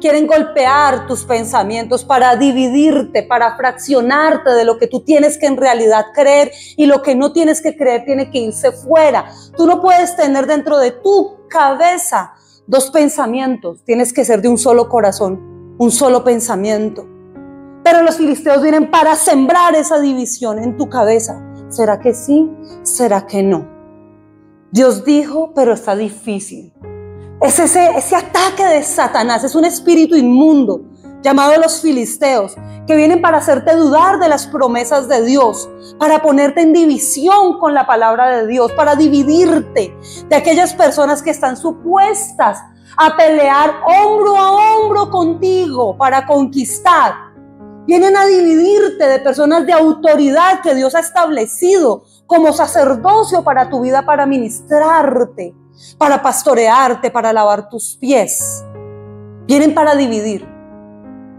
quieren golpear tus pensamientos para dividirte, para fraccionarte de lo que tú tienes que en realidad creer, y lo que no tienes que creer tiene que irse fuera. Tú no puedes tener dentro de tu cabeza 2 pensamientos, tienes que ser de un solo corazón, un solo pensamiento. Pero los filisteos vienen para sembrar esa división en tu cabeza. ¿Será que sí? ¿Será que no? Dios dijo, pero está difícil. Es ese ataque de Satanás, es un espíritu inmundo llamado los filisteos, que vienen para hacerte dudar de las promesas de Dios, para ponerte en división con la palabra de Dios, para dividirte de aquellas personas que están supuestas a pelear hombro a hombro contigo para conquistar. Vienen a dividirte de personas de autoridad que Dios ha establecido como sacerdocio para tu vida, para ministrarte, para pastorearte, para lavar tus pies. Vienen para dividir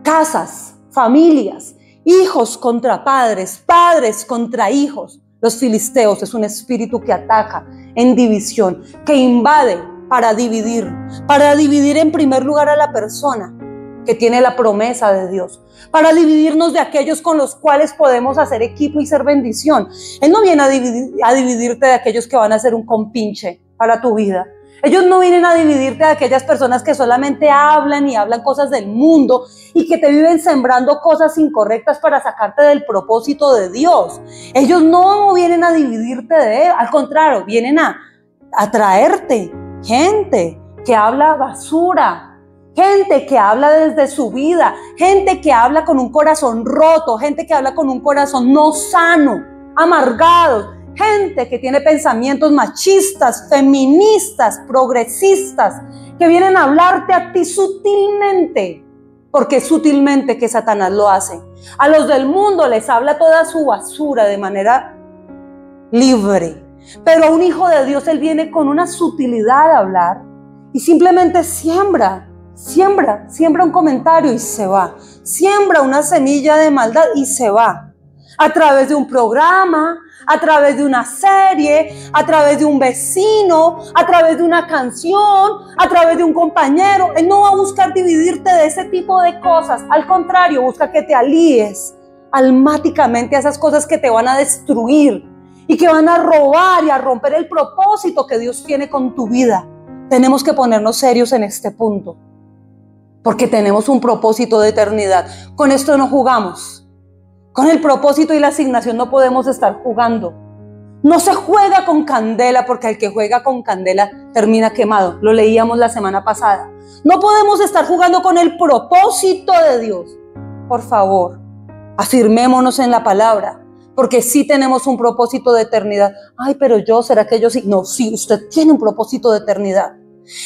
casas, familias, hijos contra padres, padres contra hijos. Los filisteos es un espíritu que ataca en división, que invade para dividir en primer lugar a la persona que tiene la promesa de Dios, para dividirnos de aquellos con los cuales podemos hacer equipo y ser bendición. Él no viene a dividirte de aquellos que van a ser un compinche para tu vida. Ellos no vienen a dividirte de aquellas personas que solamente hablan y hablan cosas del mundo y que te viven sembrando cosas incorrectas para sacarte del propósito de Dios. Ellos no vienen a dividirte de él, al contrario, vienen a traerte gente que habla basura, gente que habla desde su vida, gente que habla con un corazón roto, gente que habla con un corazón no sano, amargado. Gente que tiene pensamientos machistas, feministas, progresistas, que vienen a hablarte a ti sutilmente, porque es sutilmente que Satanás lo hace. A los del mundo les habla toda su basura de manera libre, pero a un hijo de Dios él viene con una sutilidad a hablar y simplemente siembra un comentario y se va, siembra una semilla de maldad y se va. A través de un programa, a través de una serie, a través de un vecino, a través de una canción, a través de un compañero. Él no va a buscar dividirte de ese tipo de cosas. Al contrario, busca que te alíes almáticamente a esas cosas que te van a destruir y que van a robar y a romper el propósito que Dios tiene con tu vida. Tenemos que ponernos serios en este punto, porque tenemos un propósito de eternidad. Con esto no jugamos. Con el propósito y la asignación no podemos estar jugando. No se juega con candela, porque el que juega con candela termina quemado. Lo leíamos la semana pasada. No podemos estar jugando con el propósito de Dios. Por favor, afirmémonos en la palabra, porque sí tenemos un propósito de eternidad. Ay, pero yo, ¿será que yo sí? No, sí, usted tiene un propósito de eternidad.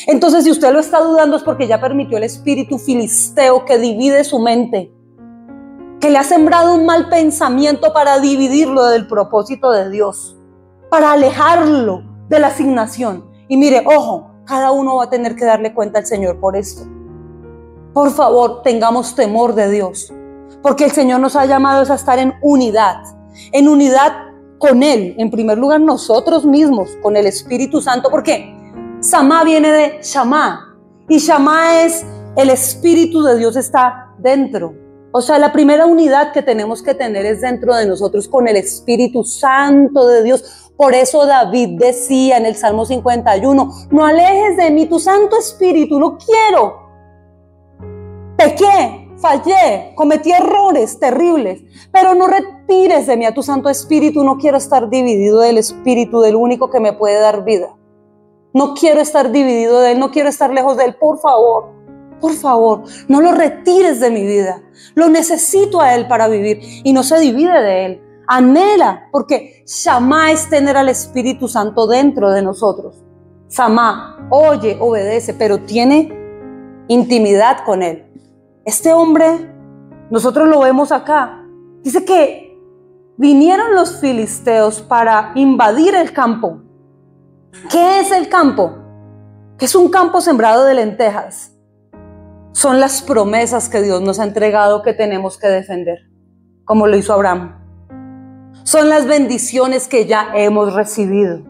Entonces, si usted lo está dudando es porque ya permitió el espíritu filisteo que divide su mente, que le ha sembrado un mal pensamiento para dividirlo del propósito de Dios, para alejarlo de la asignación. Y mire, ojo, cada uno va a tener que darle cuenta al Señor por esto. Por favor, tengamos temor de Dios, porque el Señor nos ha llamado a estar en unidad con Él, en primer lugar nosotros mismos, con el Espíritu Santo, porque Samá viene de Shamá, y Shamá es el Espíritu de Dios está dentro. O sea, la primera unidad que tenemos que tener es dentro de nosotros con el Espíritu Santo de Dios. Por eso David decía en el Salmo 51, no alejes de mí tu Santo Espíritu, no quiero. Pequé, fallé, cometí errores terribles, pero no retires de mí a tu Santo Espíritu. No quiero estar dividido del Espíritu, del único que me puede dar vida. No quiero estar dividido de Él, no quiero estar lejos de Él, por favor. Por favor, no lo retires de mi vida. Lo necesito a Él para vivir y no se divide de Él. Anhela, porque Shamá es tener al Espíritu Santo dentro de nosotros. Samá oye, obedece, pero tiene intimidad con Él. Este hombre, nosotros lo vemos acá, dice que vinieron los filisteos para invadir el campo. ¿Qué es el campo? Que es un campo sembrado de lentejas. Son las promesas que Dios nos ha entregado que tenemos que defender, como lo hizo Abraham. Son las bendiciones que ya hemos recibido.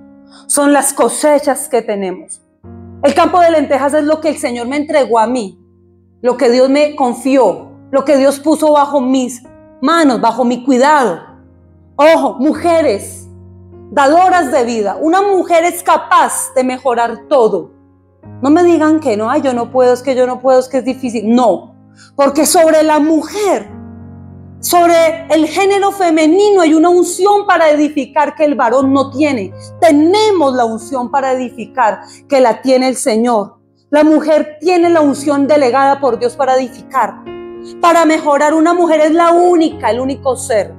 Son las cosechas que tenemos. El campo de lentejas es lo que el Señor me entregó a mí, lo que Dios me confió, lo que Dios puso bajo mis manos, bajo mi cuidado. Ojo, mujeres, dadoras de vida. Una mujer es capaz de mejorar todo. No me digan que no, ay, yo no puedo, es que es difícil. No, porque sobre la mujer Sobre el género femenino hay una unción para edificar que el varón no tiene. Tenemos la unción para edificar que la tiene el Señor. La mujer tiene la unción delegada por Dios para edificar, para mejorar. Una mujer es la única, el único ser.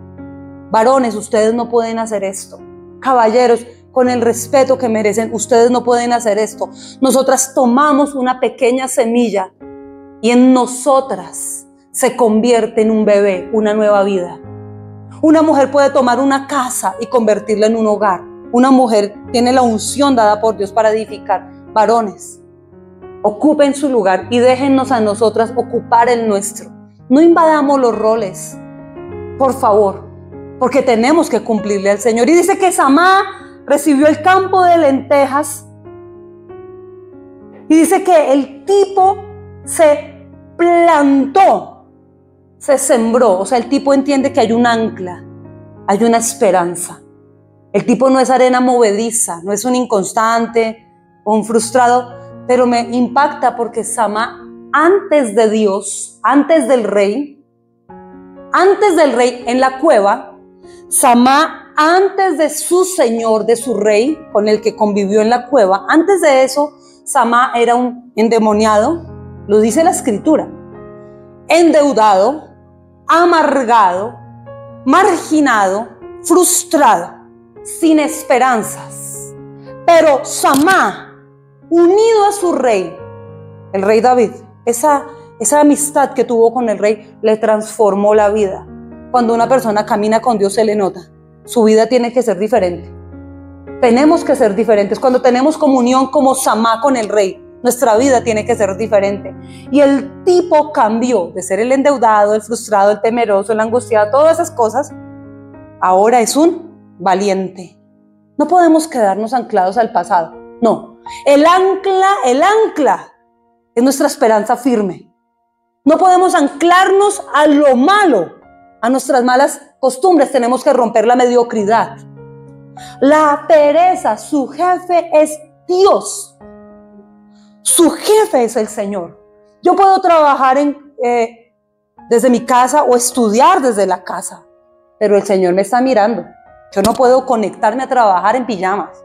Varones, ustedes no pueden hacer esto. Caballeros, con el respeto que merecen, ustedes no pueden hacer esto. Nosotras tomamos una pequeña semilla y en nosotras se convierte en un bebé, una nueva vida. Una mujer puede tomar una casa y convertirla en un hogar. Una mujer tiene la unción dada por Dios para edificar. Varones, ocupen su lugar y déjennos a nosotras ocupar el nuestro. No invadamos los roles, por favor, porque tenemos que cumplirle al Señor. Y dice que Samá recibió el campo de lentejas y dice que el tipo se plantó, se sembró. O sea, el tipo entiende que hay un ancla, hay una esperanza. El tipo no es arena movediza, no es un inconstante o un frustrado, pero me impacta porque Samá, antes de Dios, antes del rey en la cueva, Samá, antes de su señor, de su rey con el que convivió en la cueva, antes de eso, Samá era un endemoniado, lo dice la escritura, endeudado, amargado, marginado, frustrado, sin esperanzas. Pero Samá, unido a su rey, el rey David, esa amistad que tuvo con el rey le transformó la vida. Cuando una persona camina con Dios se le nota. Su vida tiene que ser diferente. Tenemos que ser diferentes. Cuando tenemos comunión como Samá con el rey, nuestra vida tiene que ser diferente. Y el tipo cambió de ser el endeudado, el frustrado, el temeroso, el angustiado, todas esas cosas. Ahora es un valiente. No podemos quedarnos anclados al pasado. No. El ancla es nuestra esperanza firme. No podemos anclarnos a lo malo, a nuestras malas costumbres. Tenemos que romper la mediocridad. La pereza, su jefe es Dios. Su jefe es el Señor. Yo puedo trabajar desde mi casa o estudiar desde la casa, pero el Señor me está mirando. Yo no puedo conectarme a trabajar en pijamas.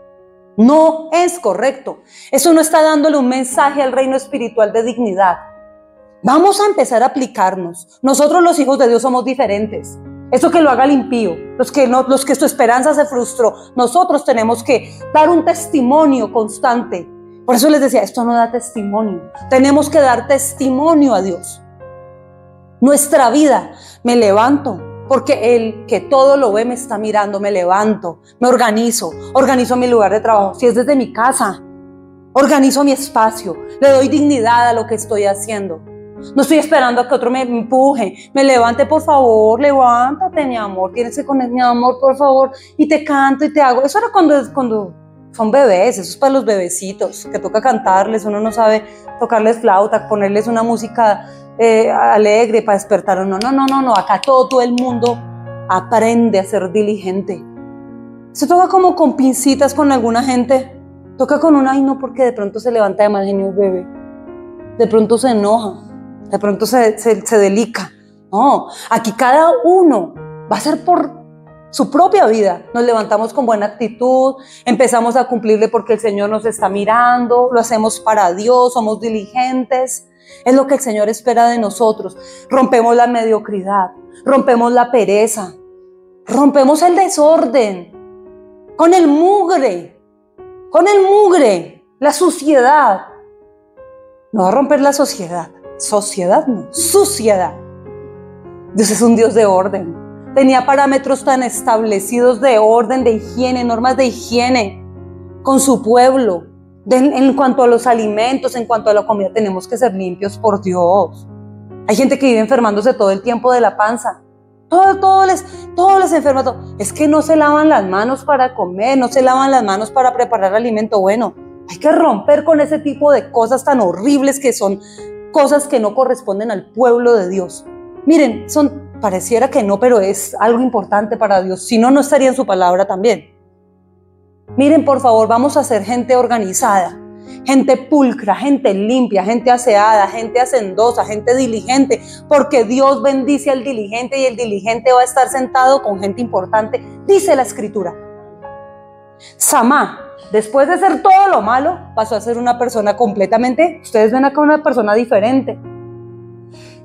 No es correcto. Eso no está dándole un mensaje al reino espiritual de dignidad. Vamos a empezar a aplicarnos. Nosotros los hijos de Dios somos diferentes. Eso que lo haga el impío, los que su esperanza se frustró. Nosotros tenemos que dar un testimonio constante. Por eso les decía, esto no da testimonio. Tenemos que dar testimonio a Dios. Nuestra vida, me levanto, porque el que todo lo ve me está mirando. Me levanto, me organizo mi lugar de trabajo. Si es desde mi casa, organizo mi espacio, le doy dignidad a lo que estoy haciendo. No estoy esperando a que otro me empuje, me levante, por favor, levántate, mi amor, tienes que con mi amor, por favor, y te canto y te hago. Eso era cuando son bebés, eso es para los bebecitos, que toca cantarles, uno no sabe tocarles flauta, ponerles una música alegre para despertar. No, acá todo el mundo aprende a ser diligente. Se toca como con pincitas con alguna gente, toca con una, ay no, porque de pronto se levanta de mal genio el bebé, de pronto se enoja, de pronto se delica. No, aquí cada uno va a ser por su propia vida. Nos levantamos con buena actitud, empezamos a cumplirle porque el Señor nos está mirando, lo hacemos para Dios, somos diligentes. Es lo que el Señor espera de nosotros. Rompemos la mediocridad, rompemos la pereza, rompemos el desorden, con el mugre, la suciedad. No va a romper la suciedad no, suciedad. Dios es un Dios de orden. Tenía parámetros tan establecidos de orden, de higiene, normas de higiene con su pueblo. En cuanto a los alimentos, en cuanto a la comida, tenemos que ser limpios por Dios. Hay gente que vive enfermándose todo el tiempo de la panza. Todo les enferma. Todo. Es que no se lavan las manos para comer, no se lavan las manos para preparar alimento. Bueno, hay que romper con ese tipo de cosas tan horribles que son cosas que no corresponden al pueblo de Dios. Miren, pareciera que no, pero es algo importante para Dios. Si no, no estaría en su palabra también. Miren, por favor, vamos a ser gente organizada. gente pulcra, gente limpia, gente aseada, gente hacendosa, gente diligente, porque Dios bendice al diligente y el diligente va a estar sentado con gente importante, dice la Escritura. Samá, después de ser todo lo malo, pasó a ser una persona completamente, ustedes ven acá una persona diferente.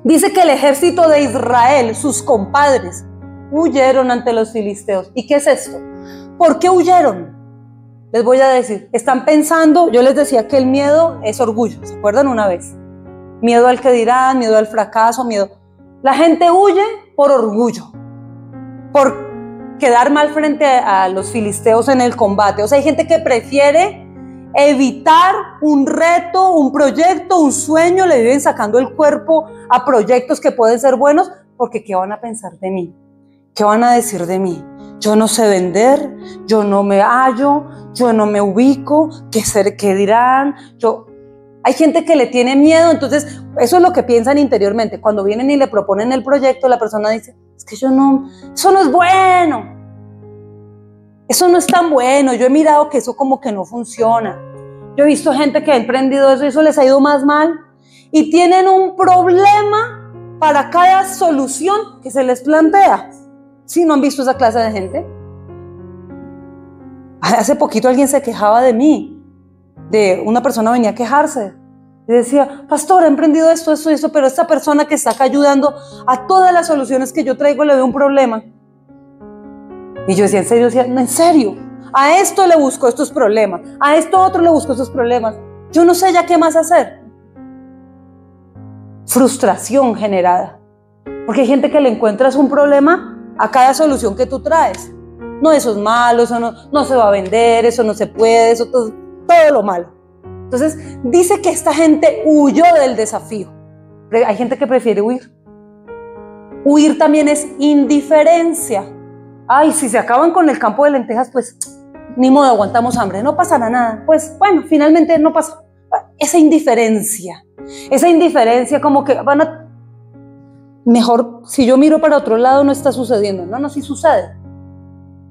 Dice que el ejército de Israel, sus compadres, huyeron ante los filisteos. ¿Y qué es esto? ¿Por qué huyeron? Les voy a decir, están pensando, yo les decía que el miedo es orgullo, ¿se acuerdan una vez? Miedo al que dirán, miedo al fracaso, miedo. La gente huye por orgullo, por quedar mal frente a los filisteos en el combate. O sea, hay gente que prefiere evitar un reto, un proyecto, un sueño, le viven sacando el cuerpo a proyectos que pueden ser buenos, porque ¿qué van a pensar de mí? ¿Qué van a decir de mí? Yo no sé vender, yo no me hallo, yo no me ubico, ¿qué dirán? Hay gente que le tiene miedo, entonces eso es lo que piensan interiormente. Cuando vienen y le proponen el proyecto, la persona dice, es que eso no es bueno, eso no es tan bueno, yo he mirado que eso como que no funciona. Yo he visto gente que ha emprendido eso y eso les ha ido más mal y tienen un problema para cada solución que se les plantea. ¿Sí? ¿No han visto esa clase de gente? Hace poquito alguien se quejaba de mí, una persona venía a quejarse y decía, pastor, he emprendido esto, pero esta persona que está acá ayudando a todas las soluciones que yo traigo le veo un problema. Y yo decía, ¿en serio? No, en serio, a esto le busco estos problemas, a esto otro le busco estos problemas, yo no sé ya qué más hacer. Frustración generada, porque hay gente que le encuentras un problema a cada solución que tú traes. No, eso es malo, eso no se va a vender, eso no se puede, eso todo lo malo. Entonces dice que esta gente huyó del desafío. Hay gente que prefiere huir. Huir también es indiferencia. Ay, si se acaban con el campo de lentejas, pues ni modo, aguantamos hambre, no pasará nada. Pues bueno, finalmente no pasa. Esa indiferencia como que mejor, si yo miro para otro lado no está sucediendo. No, sí sucede.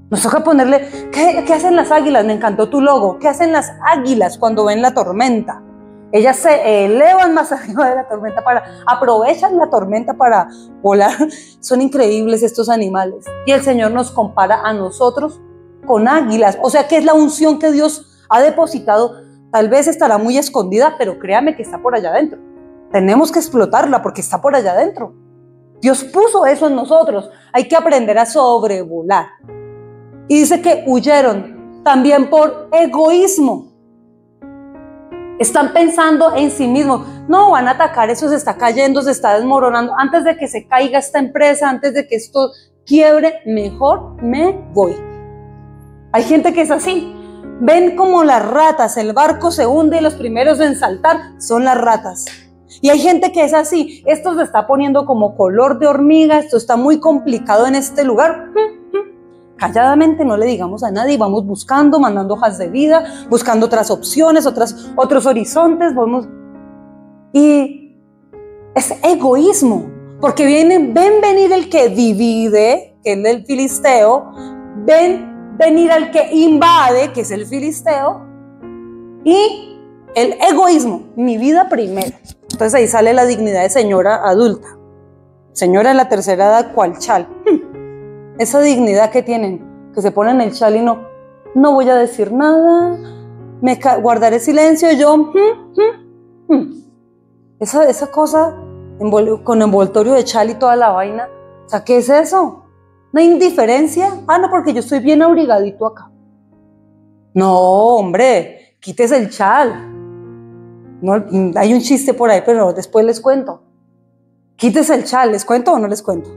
Nos toca ponerle, ¿qué hacen las águilas? Me encantó tu logo. ¿Qué hacen las águilas cuando ven la tormenta? Ellas se elevan más arriba de la tormenta, aprovechan la tormenta para volar. Son increíbles estos animales. Y el Señor nos compara a nosotros con águilas. O sea que es la unción que Dios ha depositado. Tal vez estará muy escondida, pero créame que está por allá adentro. Tenemos que explotarla porque está por allá adentro. Dios puso eso en nosotros. Hay que aprender a sobrevolar. Y dice que huyeron también por egoísmo. Están pensando en sí mismos. No, van a atacar, eso se está cayendo, se está desmoronando. Antes de que se caiga esta empresa, antes de que esto quiebre, mejor me voy. Hay gente que es así. Ven como las ratas, el barco se hunde y los primeros en saltar son las ratas. Y hay gente que es así, esto se está poniendo como color de hormiga, esto está muy complicado en este lugar. Calladamente no le digamos a nadie, vamos buscando, mandando hojas de vida, buscando otras opciones, otros horizontes. Y es egoísmo, porque ven venir el que divide, que es el filisteo, ven venir al que invade, que es el filisteo, y el egoísmo, mi vida primero. Entonces ahí sale la dignidad de señora adulta, señora de la tercera edad, cual chal. Esa dignidad que tienen, que se ponen el chal y no voy a decir nada, guardaré silencio, esa cosa con envoltorio de chal y toda la vaina. O sea, ¿qué es eso? ¿Una indiferencia? No, porque yo estoy bien abrigadito acá. No, hombre, quítese el chal. No, hay un chiste por ahí, pero después les cuento. Quítese el chal, ¿les cuento o no les cuento?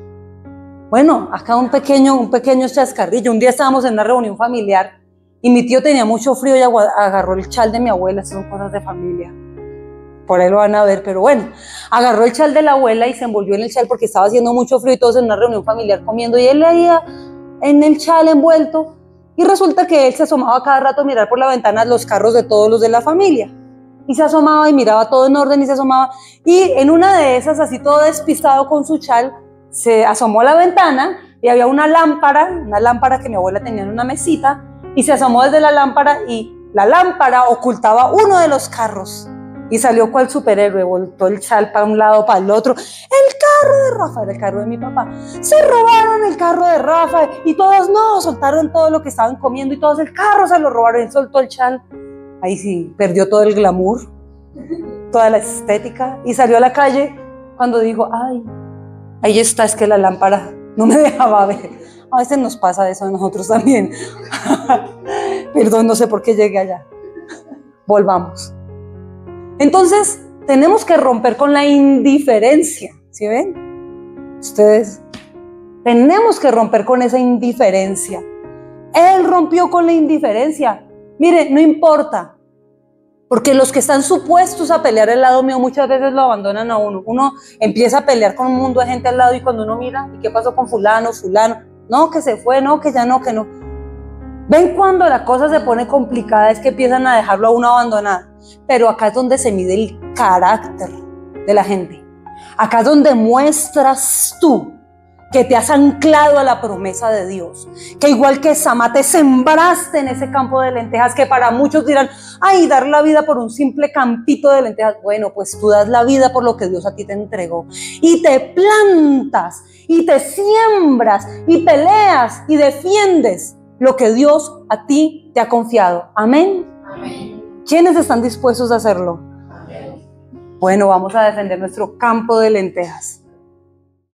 Bueno, acá un pequeño chascarrillo. Un día estábamos en una reunión familiar y mi tío tenía mucho frío y agarró el chal de mi abuela. Son cosas de familia, por ahí lo van a ver, pero bueno, agarró el chal de la abuela y se envolvió en el chal porque estaba haciendo mucho frío y todos en una reunión familiar comiendo y él ahí en el chal envuelto, y resulta que él se asomaba cada rato a mirar por la ventana los carros de todos los de la familia y se asomaba y miraba todo en orden y se asomaba, y en una de esas, así todo despistado con su chal, se asomó a la ventana y había una lámpara que mi abuela tenía en una mesita, y se asomó desde la lámpara y la lámpara ocultaba uno de los carros. Y salió cual superhéroe, voltó el chal para un lado, para el otro. El carro de Rafa, era el carro de mi papá. Se robaron el carro de Rafa y todos no, soltaron todo lo que estaban comiendo y todos el carro se lo robaron y soltó el chal. Ahí sí, perdió todo el glamour, toda la estética y salió a la calle cuando dijo, ay, ahí está, es que la lámpara no me dejaba ver. A veces nos pasa eso a nosotros también. Perdón, no sé por qué llegué allá. Volvamos. Entonces, tenemos que romper con la indiferencia, ¿sí ven? Ustedes, tenemos que romper con esa indiferencia. Él rompió con la indiferencia. Mire, no importa, porque los que están supuestos a pelear al lado mío muchas veces lo abandonan a uno. Uno empieza a pelear con un mundo de gente al lado y cuando uno mira, ¿y qué pasó con fulano, fulano? No, que se fue, no, que ya no, que no. Ven cuando la cosa se pone complicada es que empiezan a dejarlo a uno abandonado. Pero acá es donde se mide el carácter de la gente. Acá es donde muestras tú que te has anclado a la promesa de Dios. Que igual que Samá te sembraste en ese campo de lentejas que para muchos dirán, ay, dar la vida por un simple campito de lentejas. Bueno, pues tú das la vida por lo que Dios a ti te entregó. Y te plantas y te siembras y peleas y defiendes lo que Dios a ti te ha confiado. Amén. Amén. ¿Quiénes están dispuestos a hacerlo? Amén. Bueno, vamos a defender nuestro campo de lentejas.